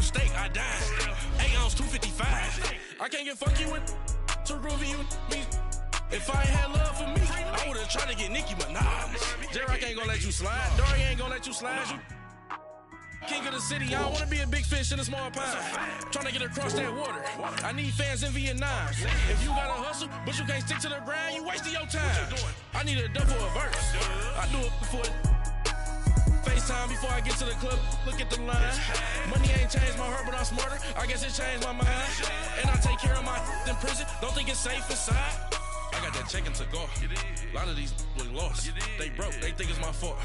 steak, I dine. 8 ounce, 255. I can't get fuck you with too groovy you me. If I ain't had love for me, I would've tried to get Nicki Minaj. J-Rock ain't gonna let you slide. Dory ain't gonna let you slide. You king of the city, I don't wanna be a big fish in a small pond. Trying to get across that water. I need fans in Vietnam. If you gotta hustle, but you can't stick to the grind, you wasting your time. I need a double a verse. I do it before FaceTime before I get to the club. Look at the line. Money ain't changed my heart, but I'm smarter. I guess it changed my mind. And I take care of my in prison. Don't think it's safe inside. I got that check to go. A lot of these was lost. They broke. They think it's my fault.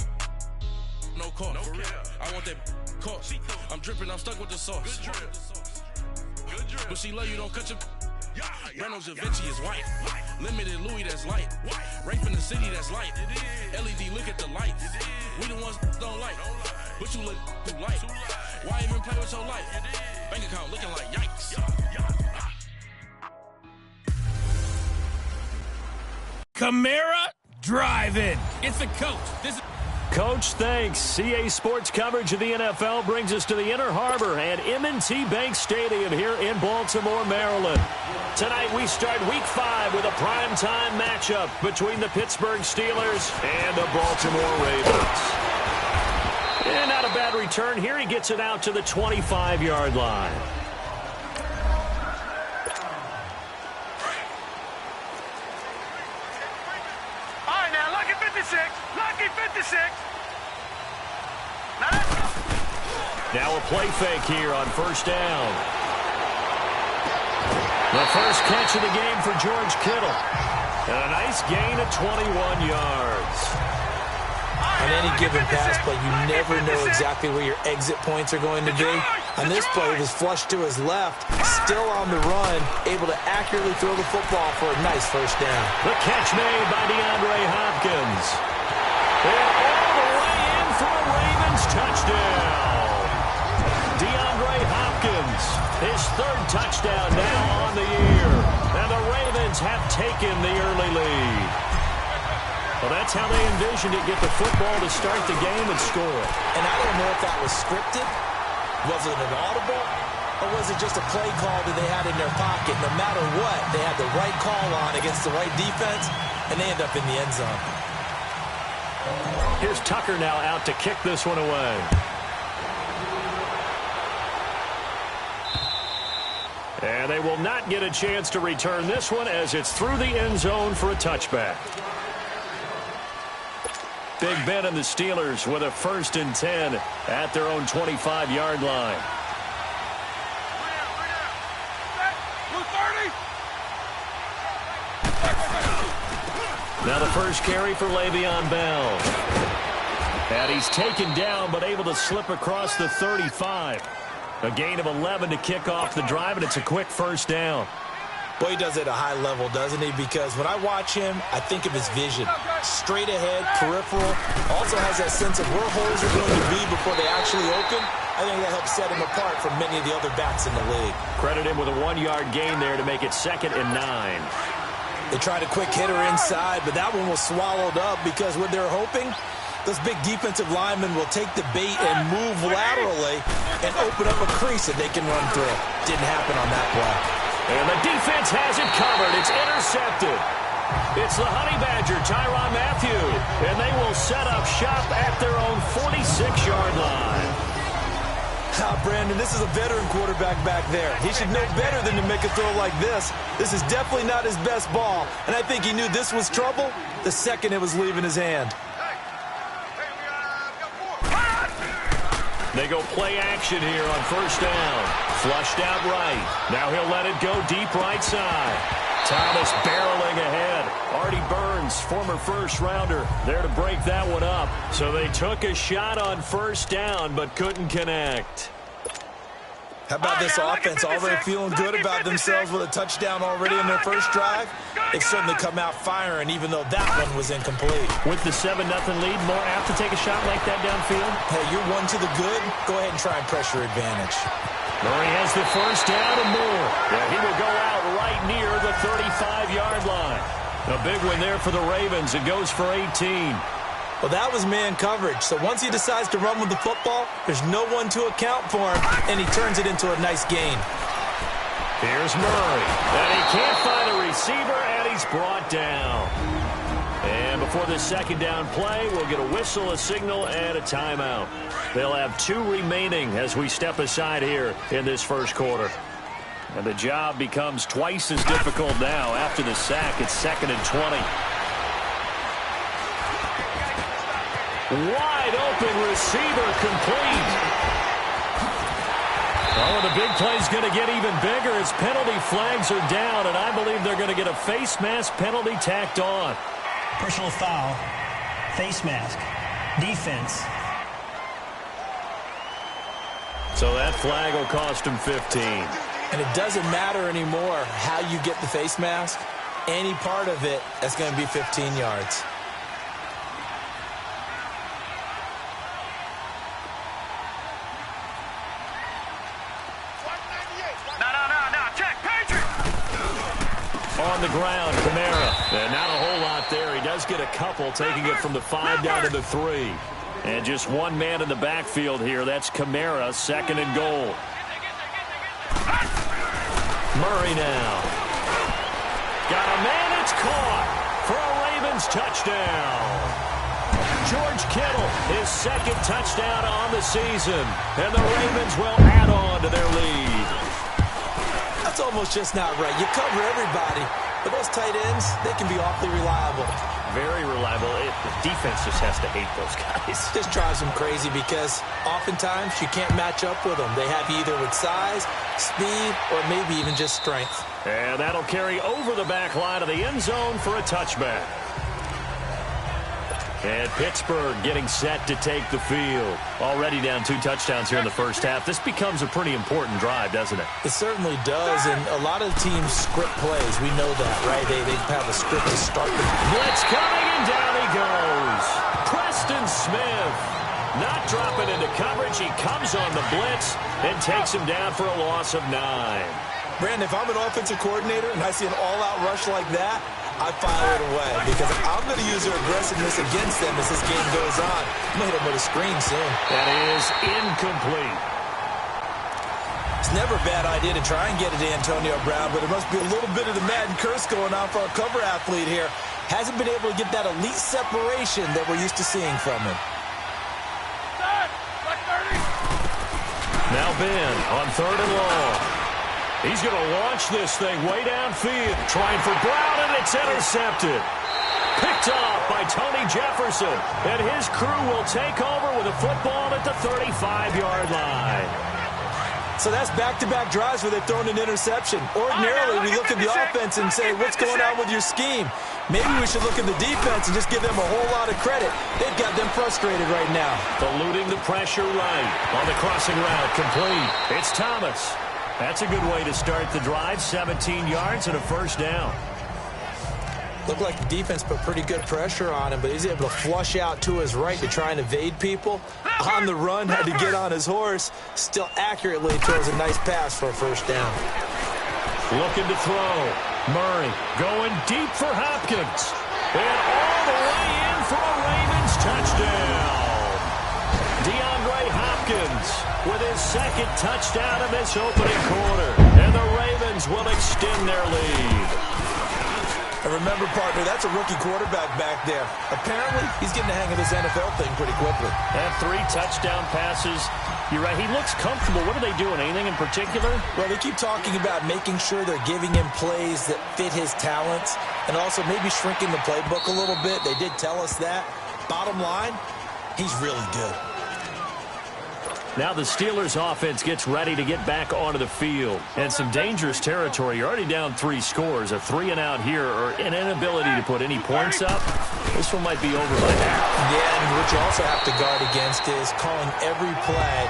No call, for real. I want that caught. I'm dripping, I'm stuck with the sauce. Good drip. But she love you, don't cut your. Breno Javinci is white. Limited Louis, that's light. Rape in the city, that's light. LED, look at the lights. We the ones don't like. But you look too light. Why even play with your life? Bank account looking like yikes. Camara Drive-In. It's the coach. This is Coach, thanks. CA Sports coverage of the NFL brings us to the Inner Harbor and M&T Bank Stadium here in Baltimore, Maryland. Tonight we start Week 5 with a primetime matchup between the Pittsburgh Steelers and the Baltimore Ravens. And not a bad return here. He gets it out to the 25-yard line. All right, now, lucky 56. Lucky 56. Now a play fake here on first down. The first catch of the game for George Kittle. And a nice gain of 21 yards. On any given pass play, you never know exactly where your exit points are going to be. On this play, it was flushed to his left, still on the run, able to accurately throw the football for a nice first down. The catch made by DeAndre Hopkins. And all the way in for a Ravens touchdown. DeAndre Hopkins, his third touchdown now on the year. And the Ravens have taken the early lead. Well, that's how they envisioned it, get the football to start the game and score. And I don't know if that was scripted. Was it an audible? Or was it just a play call that they had in their pocket? No matter what, they had the right call on against the right defense, and they end up in the end zone. Here's Tucker now out to kick this one away. And they will not get a chance to return this one as it's through the end zone for a touchback. Big Ben and the Steelers with a 1st and 10 at their own 25-yard line. Now the first carry for Le'Veon Bell. And he's taken down but able to slip across the 35. A gain of 11 to kick off the drive, and it's a quick first down. Boy, he does it at a high level, doesn't he? Because when I watch him, I think of his vision. Straight ahead, peripheral. Also has that sense of where holes are going to be before they actually open. I think that helps set him apart from many of the other backs in the league. Credit him with a 1-yard gain there to make it 2nd and 9. They tried a quick hitter inside, but that one was swallowed up because what they're hoping, those big defensive linemen will take the bait and move laterally and open up a crease that they can run through. Didn't happen on that play. And the defense has it covered. It's intercepted. It's the Honey Badger, Tyrann Mathieu. And they will set up shop at their own 46-yard line. Brandon, this is a veteran quarterback back there. He should know better than to make a throw like this. This is definitely not his best ball. And I think he knew this was trouble the second it was leaving his hand. They go play action here on first down. Flushed out right. Now he'll let it go deep right side. Thomas barreling ahead. Artie Burns, former first-rounder, there to break that one up. So they took a shot on first down but couldn't connect. How about this offense already feeling good about themselves with a touchdown already in their first drive? They've certainly come out firing, even though that one was incomplete. With the 7-0 lead, more apt to take a shot like that downfield? Hey, you're one to the good. Go ahead and try and pressure advantage. Murray has the first down and more. Yeah, he will go out right near the 35-yard line. A big one there for the Ravens. It goes for 18. Well, that was man coverage. So once he decides to run with the football, there's no one to account for him, and he turns it into a nice gain. Here's Murray. And he can't find a receiver, and he's brought down. And before this second down play, we'll get a whistle, a signal, and a timeout. They'll have 2 remaining as we step aside here in this first quarter. And the job becomes twice as difficult now after the sack. It's 2nd and 20. Wide open receiver complete. Oh, the big play's going to get even bigger as penalty flags are down, and I believe they're going to get a face mask penalty tacked on. Personal foul, face mask, defense. So that flag will cost him 15. And it doesn't matter anymore how you get the face mask. Any part of it, that's going to be 15 yards. On the ground, Kamara. And not a whole lot there. He does get a couple, taking it from the 5 down to the 3. And just one man in the backfield here. That's Kamara, 2nd and goal. Murray now. Got a man, it's caught for a Ravens touchdown. George Kittle, his 2nd touchdown on the season. And the Ravens will add on to their lead. That's almost just not right. You cover everybody, but those tight ends, they can be awfully reliable. Very reliable. The defense just has to hate those guys. This drives them crazy because oftentimes you can't match up with them. They have you either with size, speed, or maybe even just strength. And that'll carry over the back line of the end zone for a touchback. And Pittsburgh getting set to take the field. Already down 2 touchdowns here in the first half. This becomes a pretty important drive, doesn't it? It certainly does, and a lot of teams script plays. We know that, right? They have a script to start with. Blitz coming, and down he goes. Preston Smith not dropping into coverage. He comes on the blitz and takes him down for a loss of 9. Brandon, if I'm an offensive coordinator and I see an all-out rush like that, I file it away because I'm going to use their aggressiveness against them as this game goes on. I'm going to hit them with a screen soon. That is incomplete. It's never a bad idea to try and get it to Antonio Brown, but there must be a little bit of the Madden curse going on for our cover athlete here. Hasn't been able to get that elite separation that we're used to seeing from him. Now Ben on 3rd and long. He's going to launch this thing way downfield. Trying for Brown, and it's intercepted. Picked off by Tony Jefferson. And his crew will take over with a football at the 35-yard line. So that's back-to-back drives where they've thrown an interception. Ordinarily, we look at the offense and say, what's going on with your scheme? Maybe we should look at the defense and just give them a whole lot of credit. They've got them frustrated right now. Eluding the pressure right. On the crossing route, complete. It's Thomas. That's a good way to start the drive. 17 yards and a first down. Looked like the defense put pretty good pressure on him, but he's able to flush out to his right to try and evade people. On the run, had to get on his horse. Still accurately throws a nice pass for a first down. Looking to throw. Murray going deep for Hopkins. And all the way in for a Ravens touchdown. DeAndre Hopkins with his 2nd touchdown in this opening quarter. And the Ravens will extend their lead. And remember, partner, that's a rookie quarterback back there. Apparently, he's getting the hang of this NFL thing pretty quickly. And 3 touchdown passes. You're right, he looks comfortable. What are they doing? Anything in particular? Well, they keep talking about making sure they're giving him plays that fit his talents and also maybe shrinking the playbook a little bit. They did tell us that. Bottom line, he's really good. Now the Steelers offense gets ready to get back onto the field. And some dangerous territory. You're already down 3 scores. A 3-and-out here or an inability to put any points up. This one might be over by half. Yeah, and what you also have to guard against is calling every play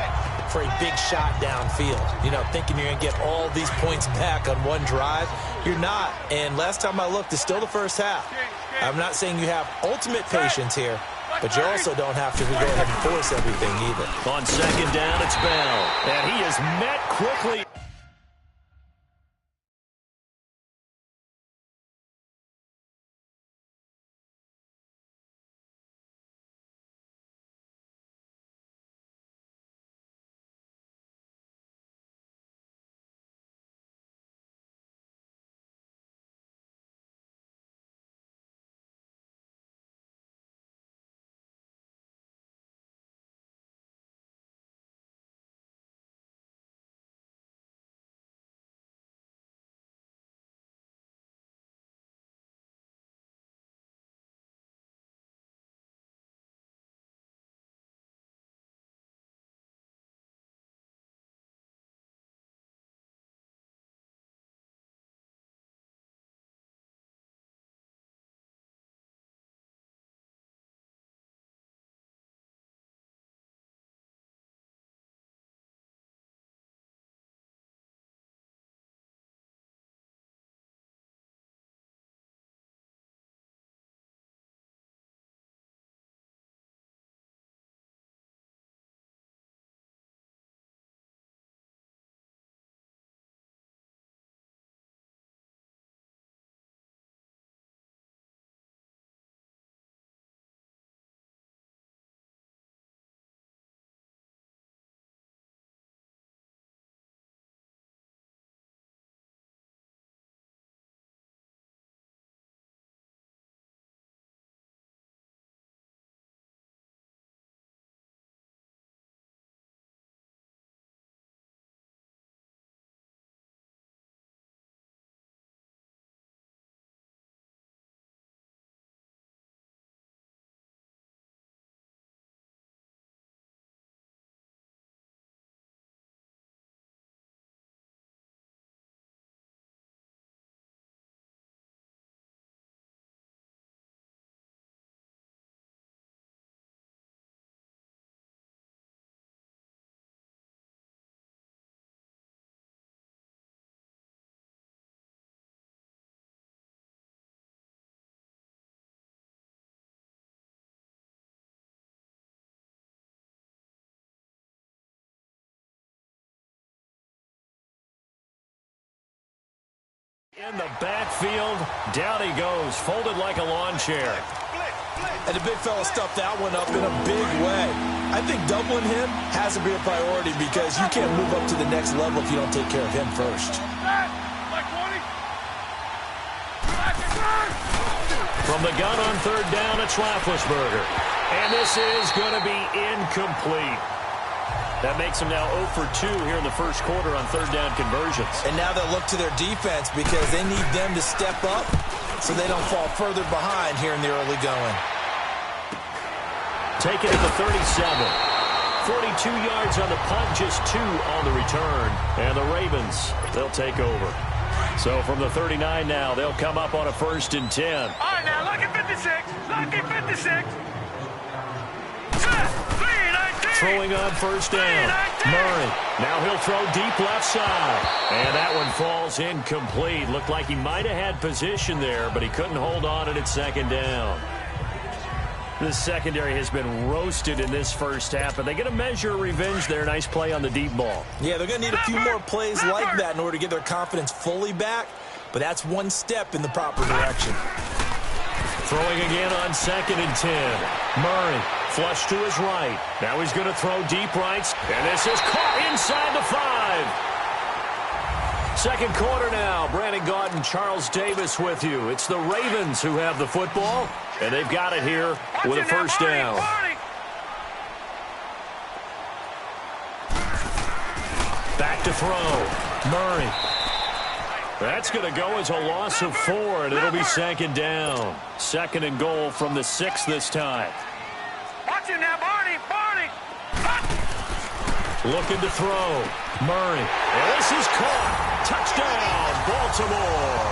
for a big shot downfield. You know, thinking you're going to get all these points back on one drive. You're not. And last time I looked, it's still the first half. I'm not saying you have ultimate patience here, but you also don't have to go ahead and force everything either. On 2nd down, it's Bell. And he is met quickly. In the backfield, down he goes, folded like a lawn chair. And the big fella stuffed that one up in a big way. I think doubling him has to be a priority because you can't move up to the next level if you don't take care of him first. From the gun on third down, it's Roethlisberger. And this is going to be incomplete. That makes them now 0 for 2 here in the first quarter on third down conversions. And now they'll look to their defense because they need them to step up so they don't fall further behind here in the early going. Taken at the 37. 42 yards on the punt, just 2 on the return. And the Ravens, they'll take over. So from the 39 now, they'll come up on a 1st and 10. All right, now, lucky 56. Lucky 56. Throwing on first down. Murray. Now he'll throw deep left side. And that one falls incomplete. Looked like he might have had position there, but he couldn't hold on at second down. The secondary has been roasted in this first half, but they get a measure of revenge there. Nice play on the deep ball. Yeah, they're going to need a few more plays like that in order to get their confidence fully back, but that's one step in the proper direction. Throwing again on 2nd and 10. Murray, flush to his right. Now he's going to throw deep right, and this is caught inside the 5. Second quarter now. Brandon Gaudin and Charles Davis with you. It's the Ravens who have the football, and they've got it here with a first down. Back to throw. Murray. That's going to go as a loss of 4, and it'll be 2nd down. 2nd and goal from the 6 this time. Watch him now, Barney. Looking to throw. Murray. And this is caught. Touchdown, Baltimore.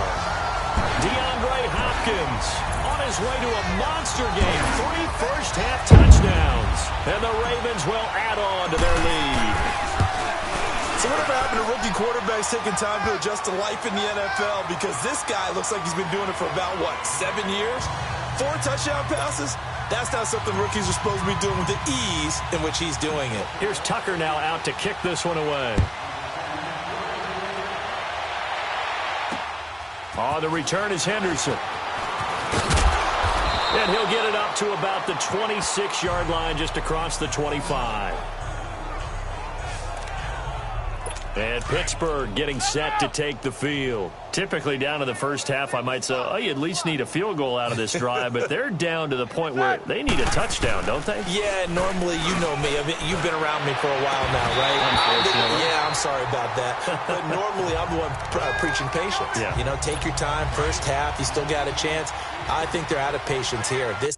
DeAndre Hopkins on his way to a monster game. 3 first-half touchdowns. And the Ravens will add on to their lead. So whatever happened to rookie quarterbacks taking time to adjust to life in the NFL? Because this guy looks like he's been doing it for about, 7 years? 4 touchdown passes? That's not something rookies are supposed to be doing with the ease in which he's doing it. Here's Tucker now out to kick this one away. On the return is Henderson. And he'll get it up to about the 26-yard line, just across the 25. And Pittsburgh getting set to take the field. Typically down to the first half, I might say, oh, you at least need a field goal out of this drive, but they're down to the point where they need a touchdown, don't they? Yeah, normally, you know me. You've been around me for a while now, right? Unfortunately. Yeah, I'm sorry about that. But normally, I'm the one preaching patience. Yeah. Take your time, first half, you still got a chance. I think they're out of patience here. This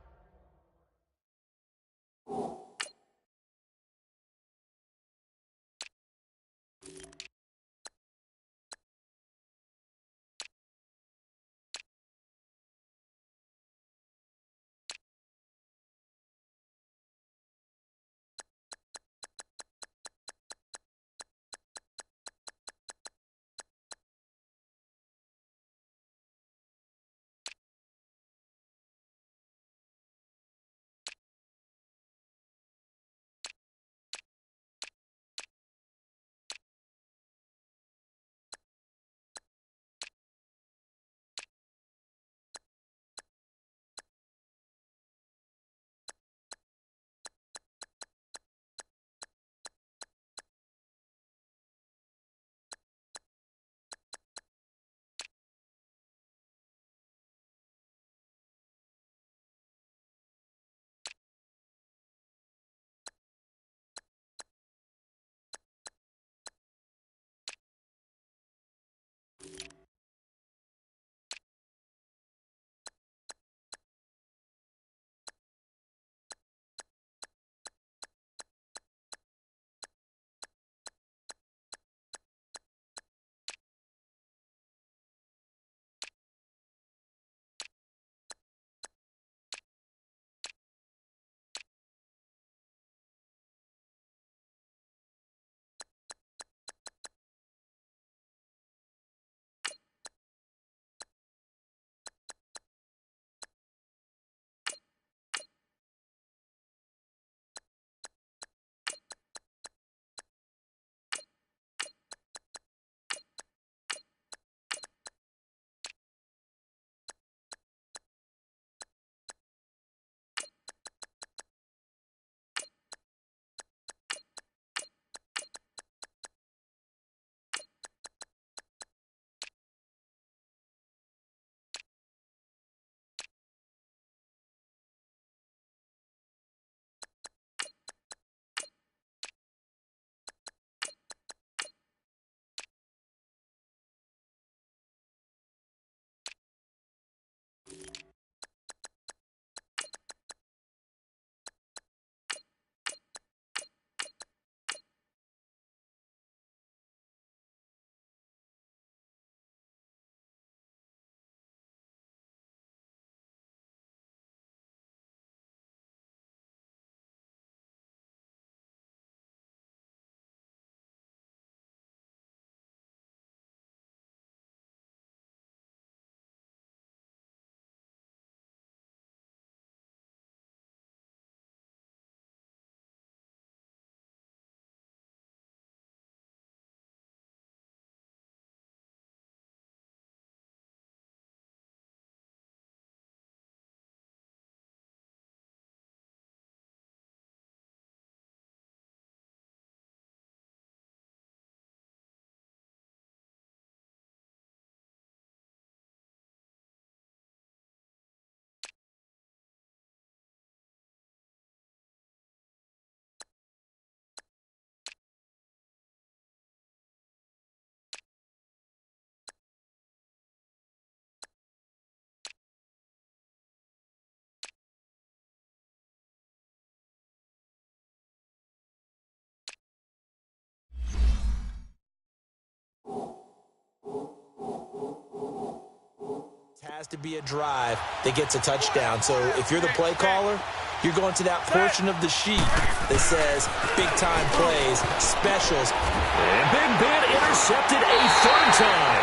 has to be a drive that gets a touchdown. So if you're the play caller, you're going to that portion of the sheet that says big-time plays, specials. And Big Ben intercepted a third time.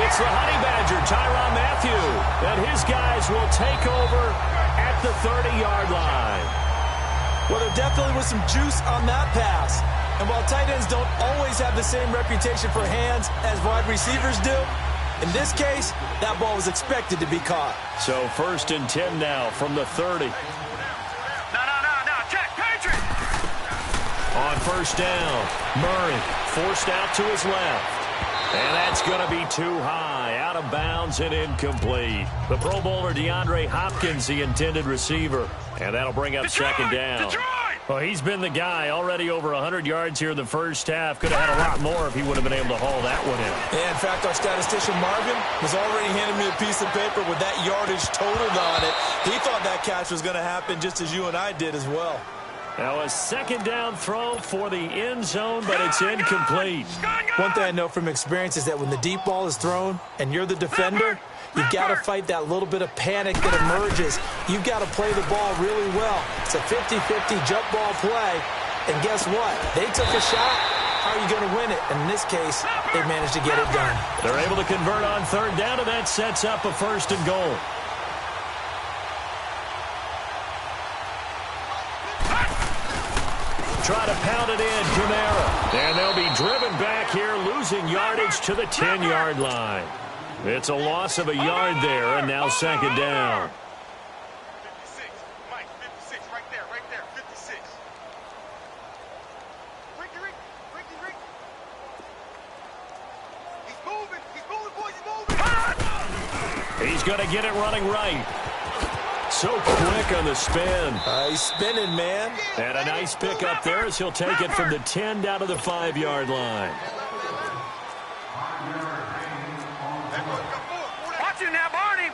It's the Honey Badger, Tyrann Mathieu, and his guys will take over at the 30-yard line. Well, there definitely was some juice on that pass. And while tight ends don't always have the same reputation for hands as wide receivers do, in this case, that ball was expected to be caught. So 1st and 10 now from the 30. No, check, Patriot! On 1st down, Murray forced out to his left. And that's going to be too high, out of bounds and incomplete. The Pro Bowler DeAndre Hopkins, the intended receiver. And that'll bring up second down. Well, he's been the guy, already over 100 yards here in the first half. Could have had a lot more if he would have been able to haul that one in. Yeah, in fact, our statistician Marvin was already handing me a piece of paper with that yardage totaled on it. He thought that catch was going to happen just as you and I did as well. Now a second down throw for the end zone, but it's incomplete. One thing I know from experience is that when the deep ball is thrown and you're the defender, you've got to fight that little bit of panic that emerges. You've got to play the ball really well. It's a 50-50 jump ball play. And guess what? They took a shot. How are you going to win it? And in this case, they managed to get it done. They're able to convert on third down, and that sets up a 1st and goal. Try to pound it in, Kamara. And they'll be driven back here, losing yardage to the 10-yard line. It's a loss of a yard there, and now second down. 56, Mike, 56, right there, 56. Ricky. He's moving, boys, he's moving. He's going to get it running right. So quick on the spin. He's spinning, man. And a nice pick up there as he'll take it from the 10 down to the 5-yard line. Watch you now, Barney.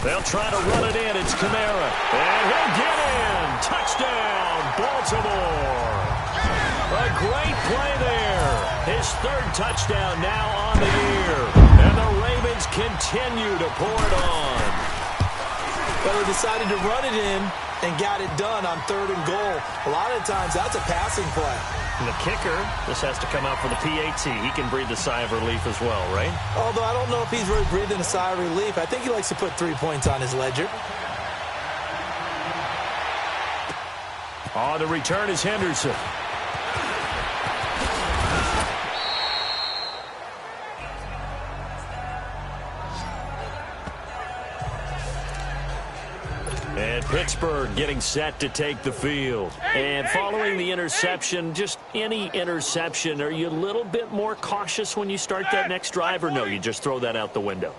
They'll try to run it in. It's Kamara. And he'll get in. Touchdown, Baltimore. A great play there. His 3rd touchdown now on the year. And the Ravens continue to pour it on. Well, they decided to run it in and got it done on 3rd and goal. A lot of times, that's a passing play. And the kicker, this has to come out for the PAT. He can breathe a sigh of relief as well, right? Although I don't know if he's really breathing a sigh of relief. I think he likes to put 3 points on his ledger. On the return is Henderson. And Pittsburgh getting set to take the field. And following the interception, just any interception, are you a little bit more cautious when you start that next drive, or no, you just throw that out the window?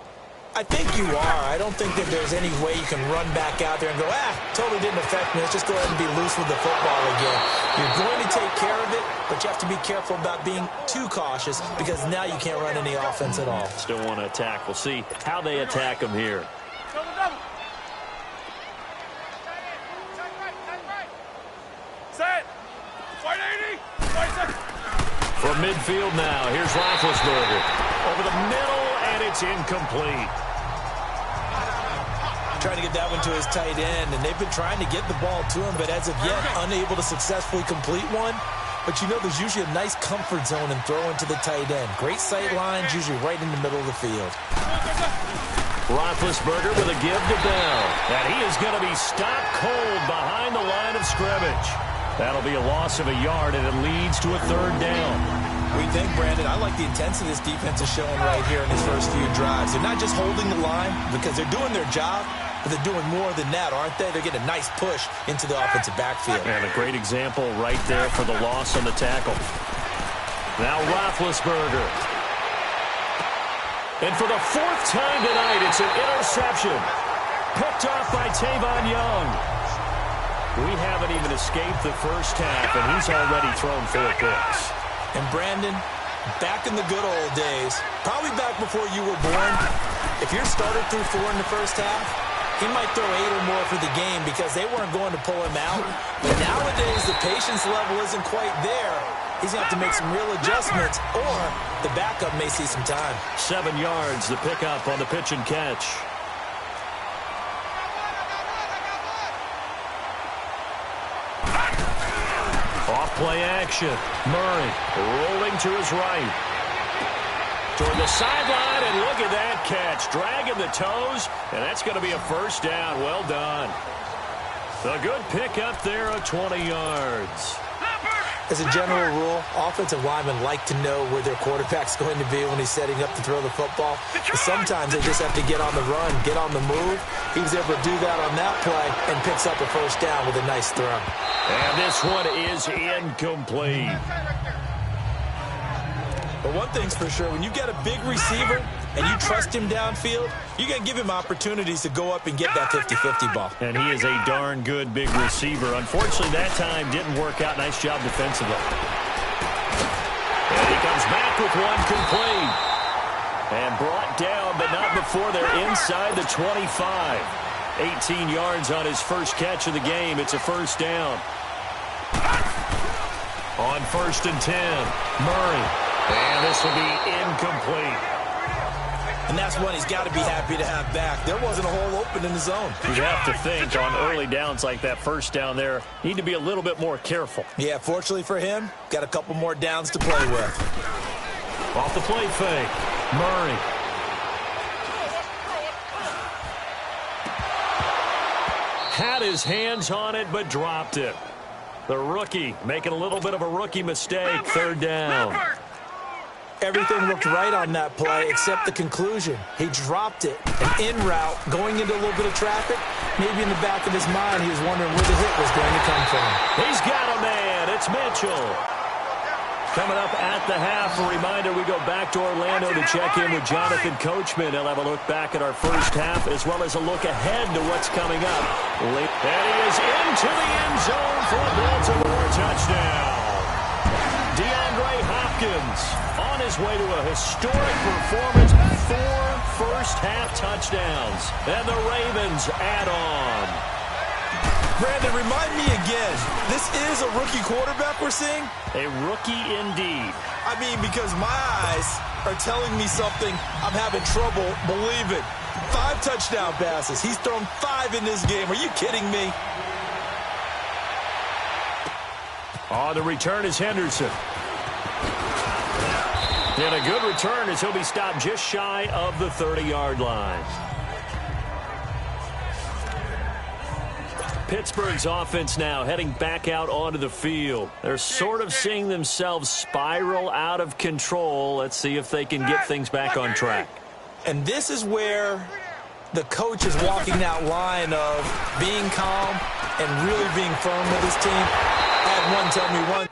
I think you are. I don't think that there's any way you can run back out there and go, totally didn't affect me. Let's just go ahead and be loose with the football again. You're going to take care of it, but you have to be careful about being too cautious because now you can't run any offense at all. Still want to attack. We'll see how they attack them here. Set. 180. From midfield now, here's Roethlisberger. Over the middle, and it's incomplete. Trying to get that one to his tight end, and they've been trying to get the ball to him, but as of yet, unable to successfully complete one. But you know there's usually a nice comfort zone in throwing to the tight end. Great sight lines, usually right in the middle of the field. Roethlisberger with a give to Bell. And he is going to be stopped cold behind the line of scrimmage. That'll be a loss of a yard, and it leads to a 3rd down. What do you think, Brandon? I like the intensity this defense is showing right here in these first few drives. They're not just holding the line because they're doing their job, but they're doing more than that, aren't they? They're getting a nice push into the offensive backfield. And a great example right there for the loss on the tackle. Now Roethlisberger. And for the 4th time tonight, it's an interception. Picked off by Tavon Young. We haven't even escaped the first half, and he's already thrown 4 picks. And Brandon, back in the good old days, probably back before you were born, if you're started through 4 in the first half, he might throw 8 or more for the game because they weren't going to pull him out. But nowadays, the patience level isn't quite there. he's going to have to make some real adjustments, or the backup may see some time. 7 yards, the pickup on the pitch and catch. Off play action. Murray rolling to his right. Toward the sideline, and look at that catch. Dragging the toes, and that's going to be a first down. Well done. A good pickup there of 20 yards. As a general rule, offensive linemen like to know where their quarterback's going to be when he's setting up to throw the football. But sometimes they just have to get on the run, get on the move. He was able to do that on that play and picks up a first down with a nice throw. And this one is incomplete. But one thing's for sure, when you get a big receiver and you trust him downfield, you're going to give him opportunities to go up and get that 50-50 ball. And he is a darn good big receiver. Unfortunately, that time didn't work out. Nice job defensively. And he comes back with one complete. And brought down, but not before they're inside the 25. 18 yards on his first catch of the game. It's a first down. On 1st and 10, Murray. And this will be incomplete. And that's one he's got to be happy to have back. There wasn't a hole open in the zone. You'd have to think on early downs like that, first down there, need to be a little bit more careful. Yeah, fortunately for him, got a couple more downs to play with. Off the play fake, Murray. Had his hands on it, but dropped it. The rookie making a little bit of a rookie mistake, 3rd down. Everything looked right on that play except the conclusion. He dropped it. An in route, going into a little bit of traffic. Maybe in the back of his mind, he was wondering where the hit was going to come from. He's got a man. It's Mitchell. Coming up at the half, a reminder, we go back to Orlando to check in with Jonathan Coachman. He'll have a look back at our first half as well as a look ahead to what's coming up. And he is into the end zone for a Baltimore touchdown. DeAndre Hopkins on his way to a historic performance. 4 first-half touchdowns. And the Ravens add on. Brandon, remind me again, this is a rookie quarterback we're seeing? A rookie indeed. I mean, because my eyes are telling me something I'm having trouble believing. 5 touchdown passes. He's thrown 5 in this game. Are you kidding me? On the return is Henderson. And a good return as he'll be stopped just shy of the 30-yard line. Pittsburgh's offense now heading back out onto the field. They're sort of seeing themselves spiral out of control. Let's see if they can get things back on track. And this is where the coach is walking that line of being calm and really being firm with his team. I had one tell me one.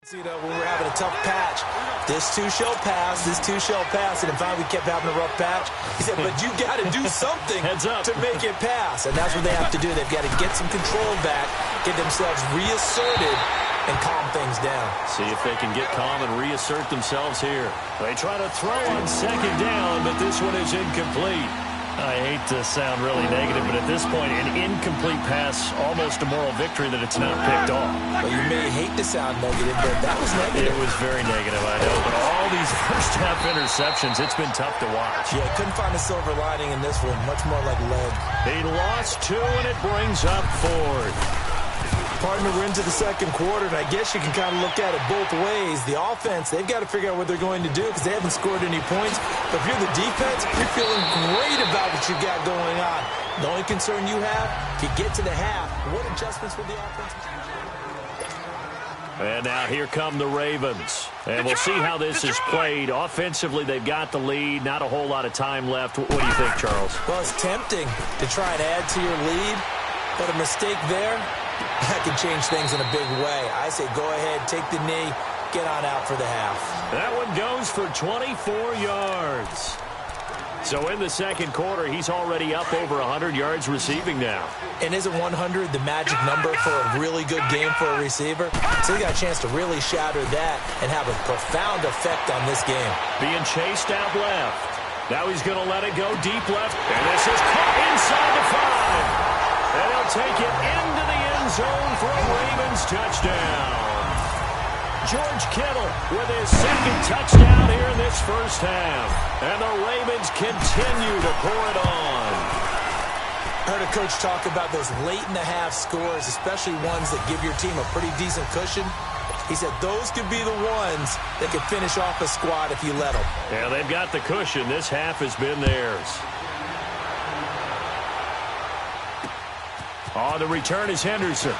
You know, when we're having a tough patch, this too shall pass, this too shall pass. And finally, we kept having a rough patch. He said, but you got to do something to make it pass. And that's what they have to do. They've got to get some control back, get themselves reasserted, and calm things down. See if they can get calm and reassert themselves here. They try to throw on second down, but this one is incomplete. I hate to sound really negative, but at this point, an incomplete pass, almost a moral victory that it's not picked off. Well, you may hate to sound negative, but that was negative. It was very negative, I know. But all these first-half interceptions, it's been tough to watch. Yeah, couldn't find a silver lining in this one. Much more like lead. He lost 2, and it brings up 4th. Partner, we're into the second quarter, and I guess you can kind of look at it both ways. The offense, they've got to figure out what they're going to do because they haven't scored any points. But if you're the defense, you're feeling great about what you got going on. The only concern you have, if you get to the half, what adjustments will the offense make? And now here come the Ravens. And we'll see how this is played. Offensively, they've got the lead. Not a whole lot of time left. What do you think, Charles? Well, it's tempting to try and add to your lead, but a mistake there, that can change things in a big way. I say go ahead, take the knee, get on out for the half. That one goes for 24 yards. So in the second quarter, he's already up over 100 yards receiving now. And isn't 100 the magic number for a really good game for a receiver? So he got a chance to really shatter that and have a profound effect on this game. Being chased out left. Now he's going to let it go deep left. And this is caught inside the 5. And he'll take it into the end zone for a Ravens touchdown. George Kittle with his second touchdown here in this first half. And the Ravens continue to pour it on. I heard a coach talk about those late-in-the-half scores, especially ones that give your team a pretty decent cushion. He said those could be the ones that could finish off a squad if you let them. Yeah, they've got the cushion. This half has been theirs. On the return is Henderson.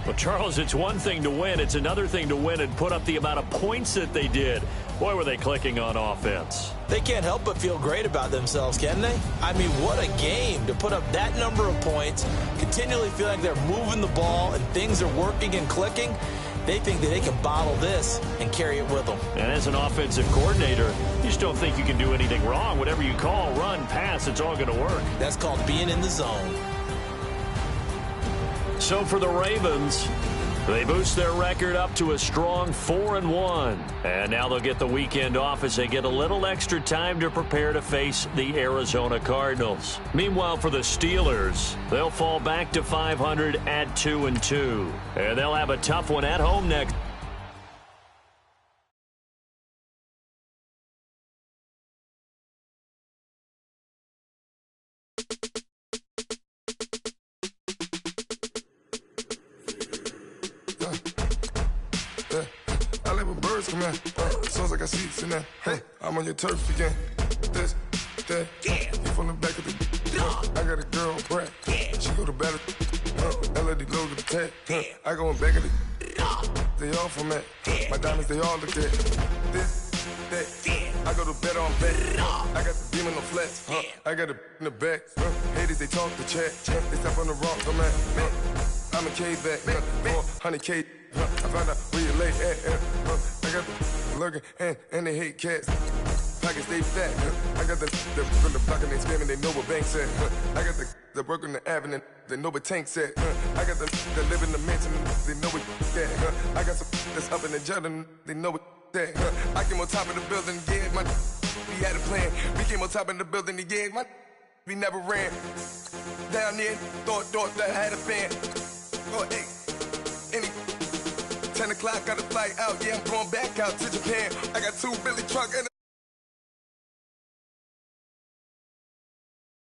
Well, Charles, it's one thing to win. It's another thing to win and put up the amount of points that they did. Boy, were they clicking on offense. They can't help but feel great about themselves, can they? I mean, what a game to put up that number of points, continually feel like they're moving the ball and things are working and clicking. They think that they can bottle this and carry it with them. And as an offensive coordinator, you just don't think you can do anything wrong. Whatever you call, run, pass, it's all going to work. That's called being in the zone. So for the Ravens, they boost their record up to a strong 4-1. And now they'll get the weekend off as they get a little extra time to prepare to face the Arizona Cardinals. Meanwhile, for the Steelers, they'll fall back to 500 at 2-2. And they'll have a tough one at home next. As soon as I got seats in there, hey, I'm on your turf again. This, that, you from the back of the. I got a girl, Brad. She go to battle. LED logo the tag. I go in back of the. They all from that. My diamonds, they all look at. This, that. I go to bed on bet. I got the beam in the flats. I got it in the back. Haters, they talk the chat. They step on the rock, I'm at. I'm a K-back. 400K. I found out where you lay at. I got the lurking and they hate cats. Pockets stay fat. I got the from the block and they screaming, they know what banks at. I got the work on the avenue, they know what tanks at. I got the live in the mansion, they know what that. I got some that's up in the Jordan, they know what that. I came on top of the building, yeah, we had a plan. We came on top of the building, yeah, we never ran. Down there, thought that I had a fan. Oh, hey, 10 o'clock, got a flight out, yeah, I'm going back out to Japan. I got 2 Billy truck and